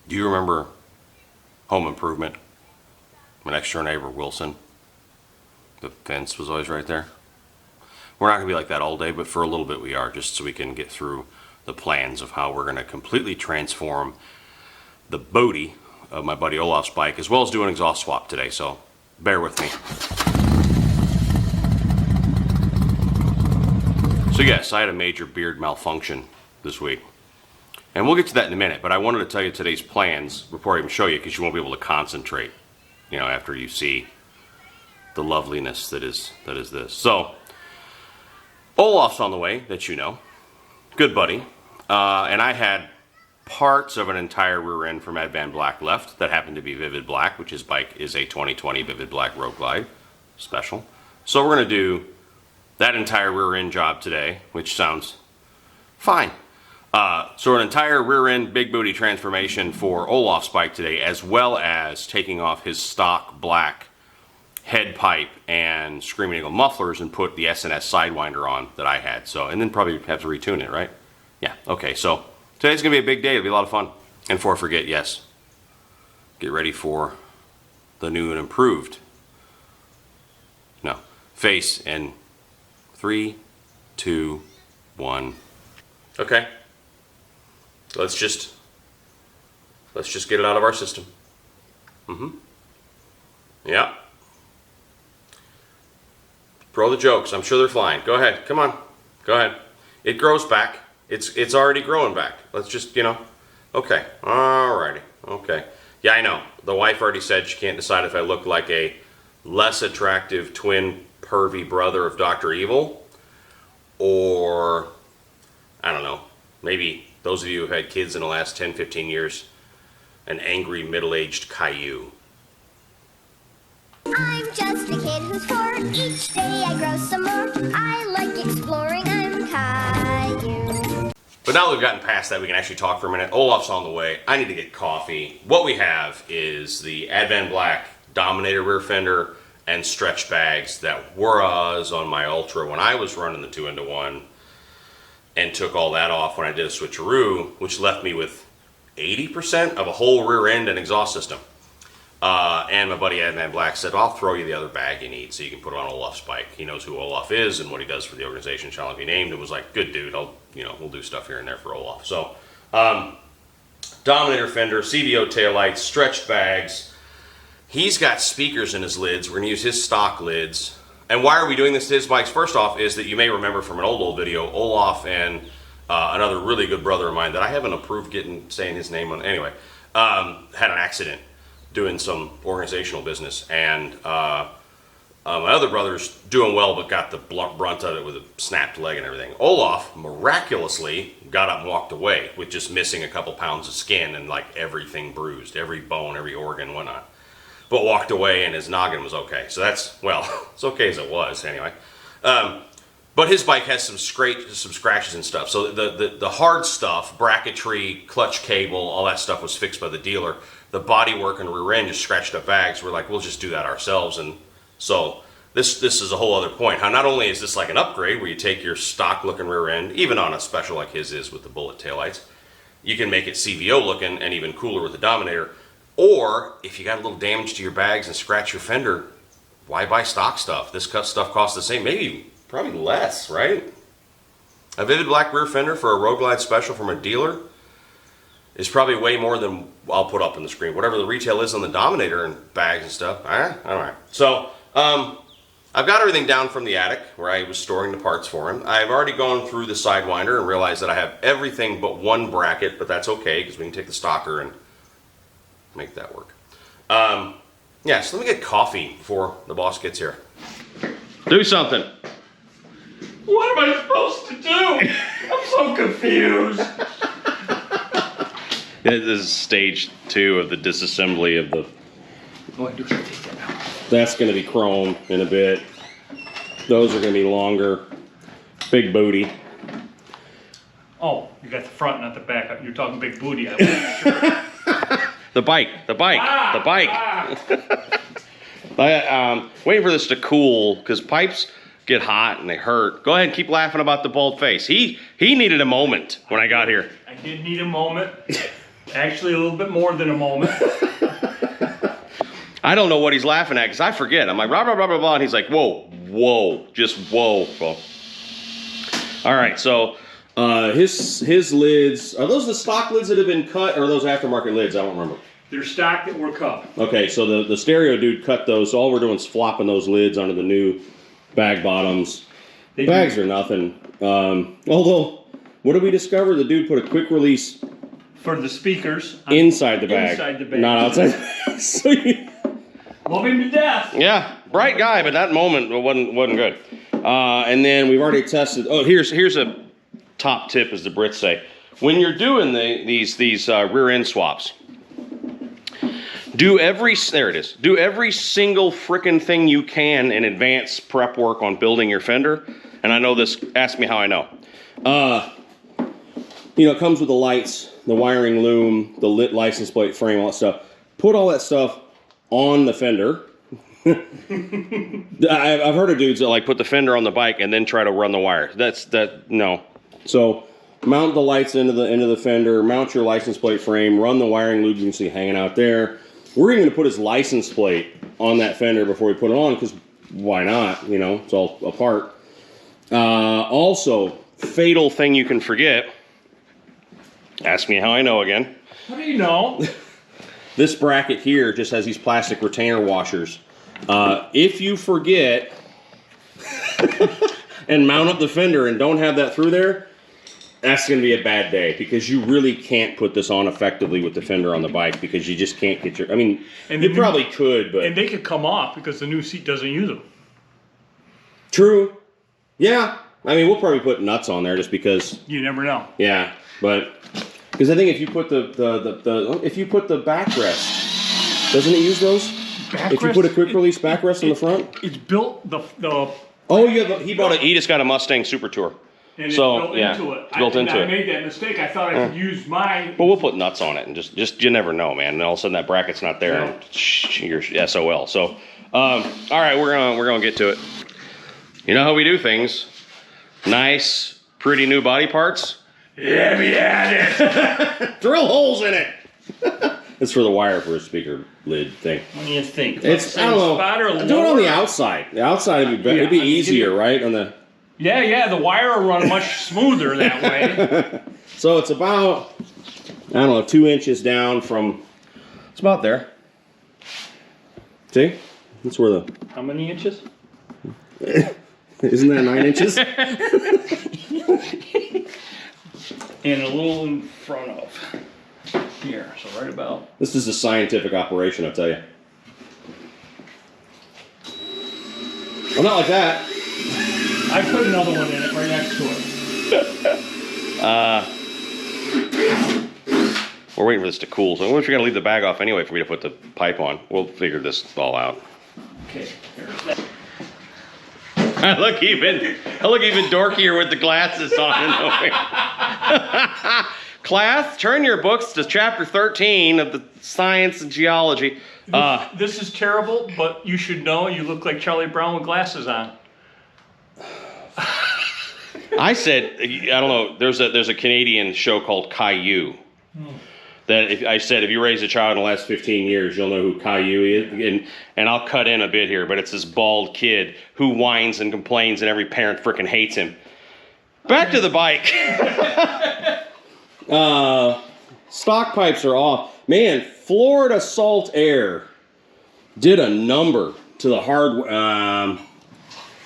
Do you remember Home Improvement? My next door neighbor, Wilson. The fence was always right there. We're not going to be like that all day, but for a little bit we are, just so we can get through the plans of how we're going to completely transform the booty of my buddy Olaf's bike, as well as do an exhaust swap today, so bear with me. So yes, I had a major beard malfunction this week. And we'll get to that in a minute, but I wanted to tell you today's plans before I even show you, because you won't be able to concentrate, you know, after you see the loveliness that is this. So, Olaf's on the way, that you know. Good buddy. And I had parts of an entire rear end from Advanblack left that happened to be Vivid Black, which his bike is a 2020 Vivid Black Road Glide special. So we're going to do that entire rear end job today, which sounds fine. So an entire rear end big booty transformation for Olaf's bike today, as well as taking off his stock black head pipe and Screaming Eagle mufflers and put the S&S Sidewinder on that I had. So, and then probably have to retune it, right? Yeah, okay, so today's gonna be a big day. It'll be a lot of fun. And before I forget, yes, get ready for the new and improved, face in 3, 2, 1. Okay. Let's just get it out of our system. Yeah. Throw the jokes. I'm sure they're flying. Go ahead. Come on. Go ahead. It grows back. It's already growing back. Let's just, Okay. Alrighty. Okay. Yeah, I know. The wife already said she can't decide if I look like a less attractive twin pervy brother of Dr. Evil, or I don't know, maybe those of you who've had kids in the last 10, 15 years, an angry middle-aged Caillou. I'm just a kid who's 4. Each day I grow some more. I like exploring. I'm Caillou. But now that we've gotten past that, we can actually talk for a minute. Olaf's on the way. I need to get coffee. What we have is the Advanblack Dominator rear fender and stretch bags that was on my Ultra when I was running the 2-into-1, and took all that off when I did a switcheroo, which left me with 80% of a whole rear end and exhaust system. And my buddy Advanblack said, I'll throw you the other bag you need so you can put it on Olaf's bike. He knows who Olaf is and what he does for the organization, shall not be named, and was like, good dude, we'll do stuff here and there for Olaf. So, Dominator fender, CVO taillights, stretched bags. He's got speakers in his lids. We're going to use his stock lids. And why are we doing this to his bikes? First off, is that you may remember from an old video, Olaf and another really good brother of mine that I haven't approved saying his name on, anyway, had an accident doing some organizational business. And my other brother's doing well, but got the brunt of it with a snapped leg and everything. Olaf miraculously got up and walked away with just missing a couple pounds of skin and like everything bruised, every bone, every organ, whatnot. But walked away and his noggin was okay. So that's, well, it's okay as it was anyway. But his bike has some scratches and stuff. So the hard stuff, bracketry, clutch cable, all that stuff was fixed by the dealer. The bodywork and rear end just scratched up bags. We're like, we'll just do that ourselves. And so this is a whole other point. How not only is this like an upgrade where you take your stock looking rear end, even on a special like his is with the bullet taillights, you can make it CVO looking and even cooler with the Dominator. Or, if you got a little damage to your bags and scratch your fender, why buy stock stuff? This stuff costs the same, maybe, probably less, right? A Vivid Black rear fender for a Road Glide special from a dealer is probably way more than I'll put up on the screen. Whatever the retail is on the Dominator and bags and stuff. All right. So, I've got everything down from the attic where I was storing the parts for him. I've already gone through the Sidewinder and realized that I have everything but one bracket, but that's okay because we can take the stocker and make that work. Yeah, so let me get coffee before the boss gets here. Do something. What am I supposed to do? I'm so confused. This is stage 2 of the disassembly of the... Oh, I do have to take that out. That's going to be chrome in a bit. Those are going to be longer. Big booty. Oh, you got the front, not the back. You're talking big booty. I wasn't sure. The bike. Waiting for this to cool because pipes get hot and they hurt. Go ahead and keep laughing about the bald face. He needed a moment when I got here. I did need a moment. Actually, a little bit more than a moment. I don't know what he's laughing at because I forget. I'm like, blah, blah, blah, blah, blah. And he's like, whoa, whoa, just whoa. Bro. All right, so his lids, are those the stock lids that have been cut or are those aftermarket lids? I don't remember. They're stock that were cut. Okay, so the stereo dude cut those. So all we're doing is flopping those lids onto the new bag bottoms. Bags are nothing. Although, what did we discover? The dude put a quick release for the speakers inside the bag. Inside the bag. Not outside. So love him to death. Yeah, bright guy, but that moment wasn't good. And then we've already tested. Oh, here's a top tip, as the Brits say. When you're doing these rear end swaps, do every single frickin' thing you can in advance prep work on building your fender. And I know this. Ask me how I know. It comes with the lights, the wiring loom, the lit license plate frame, all that stuff. Put all that stuff on the fender. I've heard of dudes that like put the fender on the bike and then try to run the wires. No. So mount the lights into the fender, mount your license plate frame, run the wiring loop you can see hanging out there. We're even going to put his license plate on that fender before we put it on because why not? It's all apart. Also, fatal thing you can forget. Ask me how I know again. How do you know? This bracket here just has these plastic retainer washers. If you forget and mount up the fender and don't have that through there, that's going to be a bad day because you really can't put this on effectively with the fender on the bike because you just can't get your... I mean, you probably could, but... And they could come off because the new seat doesn't use them. True. Yeah. I mean, we'll probably put nuts on there just because... You never know. Yeah, but... Because I think if you put the backrest, doesn't it use those? Backrest? If you put a quick release backrest on the front? It's built he just got a Mustang Super Tour. And it's built into it. I made that mistake. I thought I could use my... Well, we'll put nuts on it and just you never know, man. And all of a sudden that bracket's not there and you're SOL. So, all right, we're gonna get to it. You know how we do things? Nice, pretty new body parts. Let me at it. Drill holes in it. It's for the wire for a speaker lid thing. What do you think? It's I don't know. Do it on the outside. The outside would be it'd be easier, right? On the the wire will run much smoother that way. So it's about 2 inches down from. It's about there. See, that's where the. How many inches? Isn't that 9 inches? And a little in front of here, so right about. This is a scientific operation, I'll tell you. Well, not like that. I put another one in it right next to it. We're waiting for this to cool, so we're gonna leave the bag off anyway for me to put the pipe on. We'll figure this all out. Okay, here's that. I look even dorkier with the glasses on. Class, turn your books to chapter 13 of the science and geology. This is terrible, but you should know you look like Charlie Brown with glasses on. I said, I don't know. There's a Canadian show called Caillou. That if you raise a child in the last 15 years, you'll know who Caillou is. And I'll cut in a bit here, but it's this bald kid who whines and complains, and every parent frickin' hates him. Back to the bike. Stock pipes are off. Man, Florida Salt Air did a number to the hard.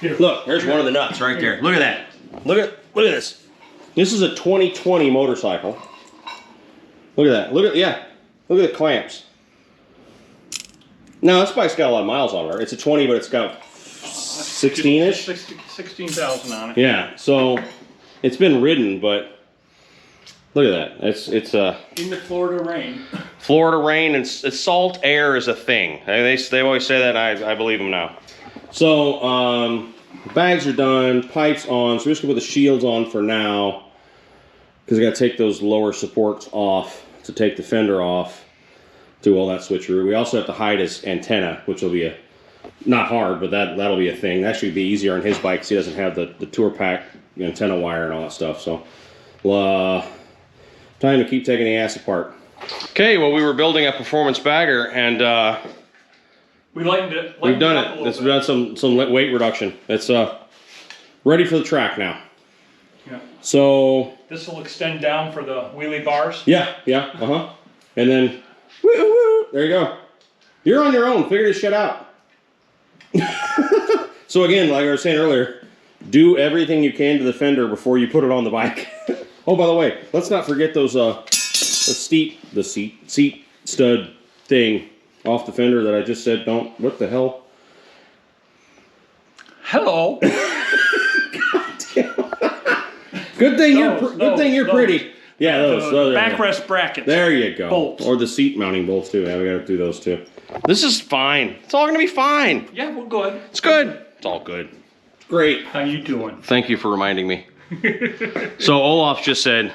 Look, there's one of the nuts right there. Look at that. Look at this. This is a 2020 motorcycle. Look at that. Look at the clamps. Now, this bike's got a lot of miles on it. It's a 20, but it's got 16-ish. 16,000 on it. Yeah, so it's been ridden, but look at that. It's in the Florida rain. Florida rain and salt air is a thing. They always say that. I believe them now. So bags are done, pipes on. So we're just gonna put the shields on for now because I got to take those lower supports off to take the fender off. Do all that switcheroo. We also have to hide his antenna, which will be not hard, but that'll be a thing. That should be easier on his bike because he doesn't have the tour pack antenna wire and all that stuff. So time to keep taking the ass apart. Okay, well, we were building a performance bagger, and We lightened it. we've done up a it. little It's bit. done some weight reduction. It's ready for the track now. Yeah. So This will extend down for the wheelie bars. yeah, and then woo, there you go. You're on your own. Figure this shit out. So again, like I was saying earlier, do everything you can to the fender before you put it on the bike. Oh, by the way, let's not forget those seat stud thing off the fender that I just said don't. What the hell? Hello. Good thing Those, you're pretty. Yeah, those. There you go. Backrest brackets. There you go. Bolts. Or the seat mounting bolts too. Yeah, we got to do those too. This is fine. It's all gonna be fine. Yeah, we're good. It's good. It's all good. Great. How you doing? Thank you for reminding me. So Olaf just said,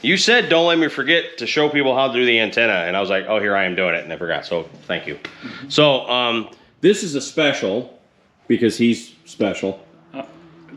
you said don't let me forget to show people how to do the antenna. And I was like, oh, here I am doing it. And I forgot. So thank you. So this is a special because he's special.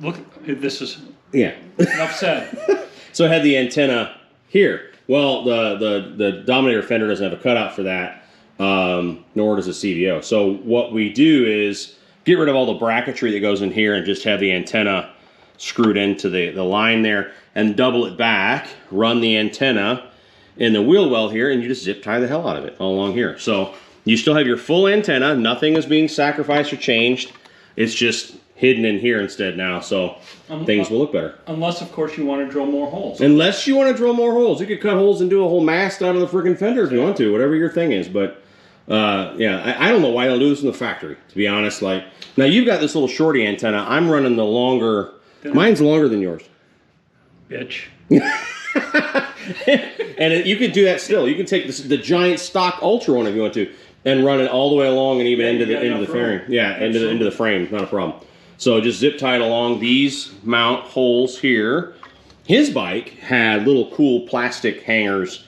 Look, this is Yeah. enough said. So I had the antenna here. Well, the Dominator fender doesn't have a cutout for that, nor does a CVO. So what we do is get rid of all the bracketry that goes in here and just have the antenna screwed into the line there and double it back, run the antenna in the wheel well here, and you just zip tie the hell out of it all along here. So you still have your full antenna. Nothing is being sacrificed or changed. It's just hidden in here instead now, so things will look better. Unless, of course, you want to drill more holes. Unless you want to drill more holes. You could cut holes and do a whole mast out of the freaking fender if you want to, whatever your thing is. But yeah, I don't know why they don't do this in the factory, to be honest. Like, now you've got this little shorty antenna. I'm running the longer. Mine's longer than yours. Bitch. And you could do that still. You can take the giant stock Ultra one if you want to, and run it all the way along and even into the fairing. Yeah, into the frame. Not a problem. So just zip tie it along. These mount holes here. His bike had little cool plastic hangers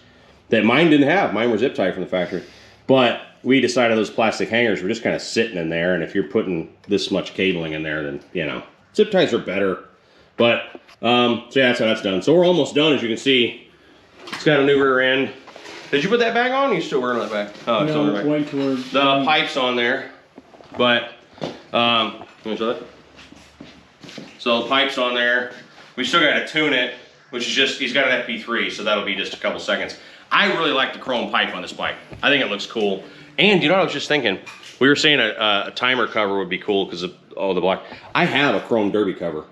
that mine didn't have. Mine were zip tied from the factory. But we decided those plastic hangers were just kind of sitting in there, and if you're putting this much cabling in there, then, you know, zip ties are better. But, so yeah, that's how that's done. So we're almost done, as you can see. It's got a new rear end. Did you put that bag on? Or are you still wearing that bag? Oh, it's on the back. Wait till we're The pipe's on there, but, let me show that. So the pipe's on there. We still got to tune it, which is just, he's got an FP3, so that'll be just a couple seconds. I really like the chrome pipe on this bike. I think it looks cool. And you know what I was just thinking? We were saying a timer cover would be cool because of all the black. I have a chrome derby cover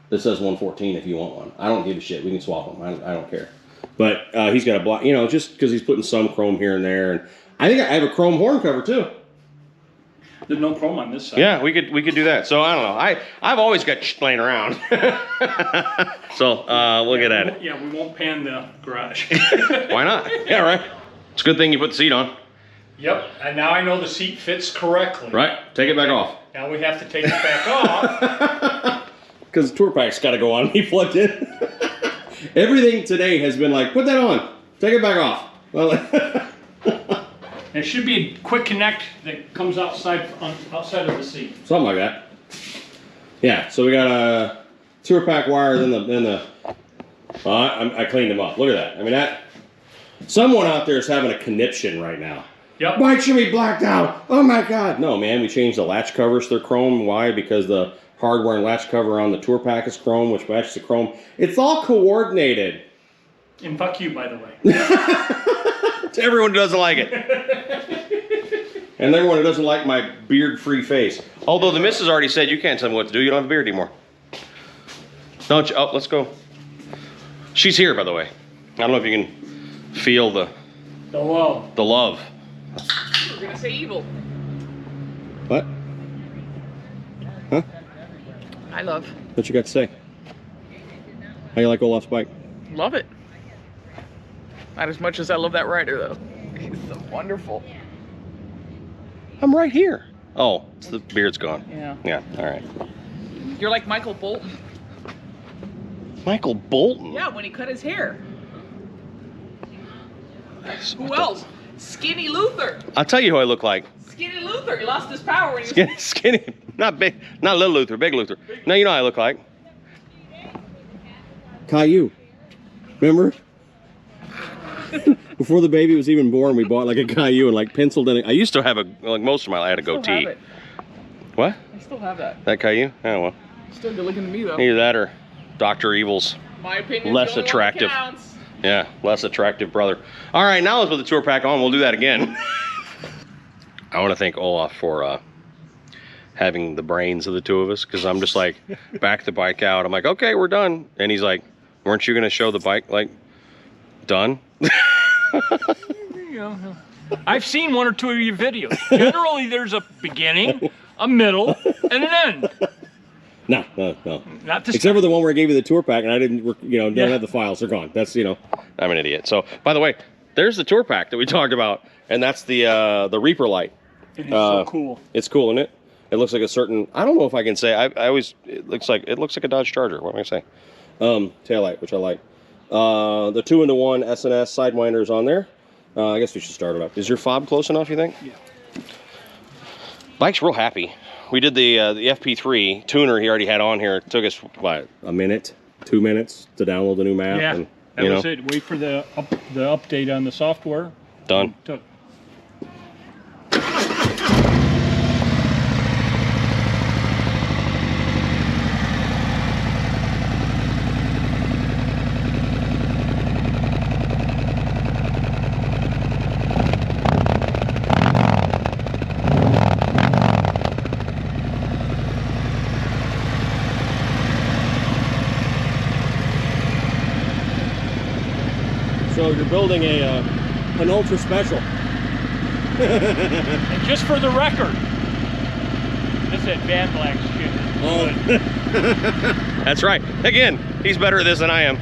that says 114 if you want one. I don't give a shit. We can swap them. I don't care. But he's got a black, you know, just because he's putting some chrome here and there. And I think I have a chrome horn cover too. There's no chrome on this side. Yeah, we could do that. So I don't know. I've always got shit laying around. So we'll get at it. Yeah, we won't pan the garage. Why not? Yeah, right. It's a good thing you put the seat on. Yep, and now I know the seat fits correctly. Right. Take it back off. Now we have to take it back off. Because the tour pack's got to go on. He plugged in. Everything today has been like, put that on. Take it back off. Well, There should be a quick connect that comes outside of the seat. something like that. Yeah. So we got a tour pack wires in the. I cleaned them up. Look at that. I mean that. Someone out there is having a conniption right now. Yep. Bike should be blacked out. Oh my God. No, man. We changed the latch covers. They're chrome. Why? Because the hardware and latch cover on the tour pack is chrome, which matches the chrome. It's all coordinated. And fuck you, by the way. To everyone who doesn't like it. And everyone who doesn't like my beard-free face. Although the missus already said you can't tell me what to do. You don't have a beard anymore. Don't you? Oh, let's go. She's here, by the way. I don't know if you can feel the love. the love. We're gonna say evil. What? Huh? I love. What you got to say? How you like Olaf's bike? Love it. Not as much as I love that rider, though. He's so wonderful. I'm right here. Oh, the beard's gone. Yeah. Yeah, all right. You're like Michael Bolton. Michael Bolton? Yeah, when he cut his hair. Who else? Skinny Luther. I'll tell you who I look like. Skinny Luther. He lost his power when he was... Skinny. Not big. Not little Luther. Big Luther. No, you know what I look like. Caillou. Remember? Before the baby was even born, we bought like a Caillou and like penciled in it. I used to have like most of my life, I had a goatee. What? I still have that. That Caillou? Oh, well. Still good looking to me, though. Either that or Dr. Evil's My opinion. less attractive. Yeah, less attractive brother. All right, now let's put the tour pack on. We'll do that again. I want to thank Olaf for having the brains of the two of us, because I'm just like, back the bike out. I'm like, okay, we're done. And he's like, weren't you going to show the bike, like, done? I've seen one or two of your videos. Generally, there's a beginning, a middle, and an end. No. Not this Except for the one where I gave you the tour pack and I didn't, don't have the files. They're gone. That's, I'm an idiot. So, by the way, there's the tour pack that we talked about, and that's the Reaper light. It is so cool. It's cool, isn't it? It looks like a certain, I don't know if I can say, I always, it looks like a Dodge Charger. What am I say? Taillight, which I like. The 2-in-1 S&S Sidewinders on there. I guess we should start it up. Is your fob close enough, you think? Yeah. Bike's real happy. We did the FP3 tuner he already had on here. It took us, what, a minute, 2 minutes to download the new map? Yeah, and, that was it. Wait for the update on the software. Done. Took. So you're building an Ultra Special. And just for the record, this Advanblack shit is good. That's right. Again, he's better at this than I am.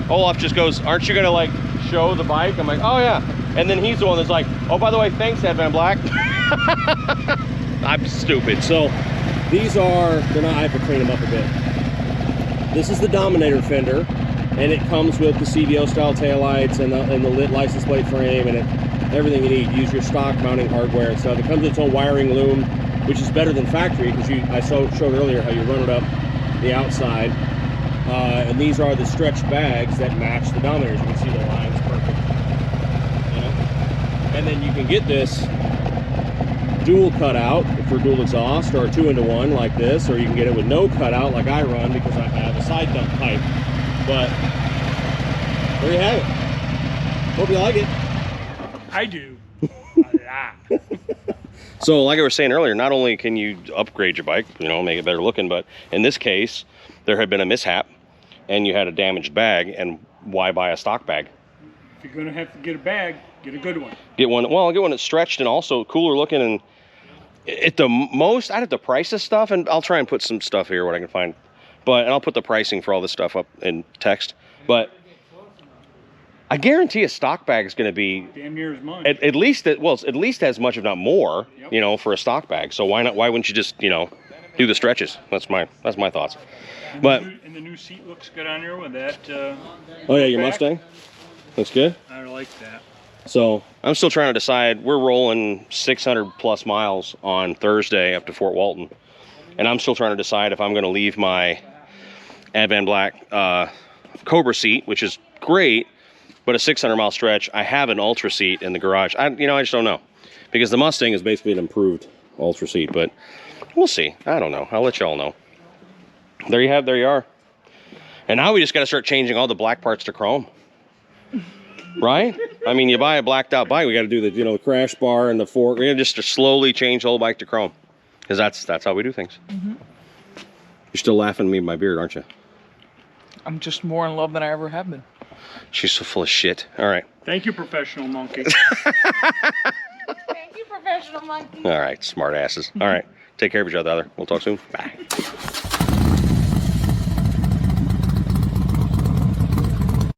Olaf just goes, aren't you going to like show the bike? I'm like, oh yeah. And then he's the one that's like, oh, by the way, thanks, Advanblack. I'm stupid. So these are, I have to clean them up a bit. This is the Dominator fender. And it comes with the CVO style taillights and the lit license plate frame and everything you need. Use your stock mounting hardware and stuff. It comes with its own wiring loom, which is better than factory, because I showed earlier how you run it up the outside. And these are the stretch bags that match the Dominators. You can see the lines perfect. And then you can get this dual cutout for dual exhaust, or a 2-in-1 like this, or you can get it with no cutout like I run, because I have a side dump pipe. But there you have it. Hope you like it. I do. A lot. So like I was saying earlier, not only can you upgrade your bike, make it better looking, but in this case, there had been a mishap and you had a damaged bag, and why buy a stock bag? If you're gonna have to get a bag, get a good one. Get one that's stretched and also cooler looking, and at the most, I'd have to price this stuff, and I'll try and put some stuff here what I can find. And I'll put the pricing for all this stuff up in text. But I guarantee a stock bag is going to be damn near as much. At least as much, if not more, for a stock bag. So why not? Why wouldn't you just, do the stretches? That's my thoughts. And the new seat looks good on there with that. Oh yeah, your Mustang looks good. I like that. So I'm still trying to decide. We're rolling 600 plus miles on Thursday up to Fort Walton, and I'm still trying to decide if I'm going to leave my Advanblack Cobra seat, which is great, but a 600-mile stretch. I have an Ultra seat in the garage. I just don't know, because the Mustang is basically an improved Ultra seat, but we'll see. I don't know. I'll let y'all know. There you are. And now we just got to start changing all the black parts to chrome, right? I mean, you buy a blacked out bike, we got to do the the crash bar and the fork. We're gonna just slowly change the whole bike to chrome, because that's how we do things. Mm-hmm. You're still laughing at me with my beard, aren't you? I'm just more in love than I ever have been. She's so full of shit. All right. Thank you, professional monkey. Thank you, professional monkey. All right, smart asses. All right. Take care of each other. We'll talk soon. Bye.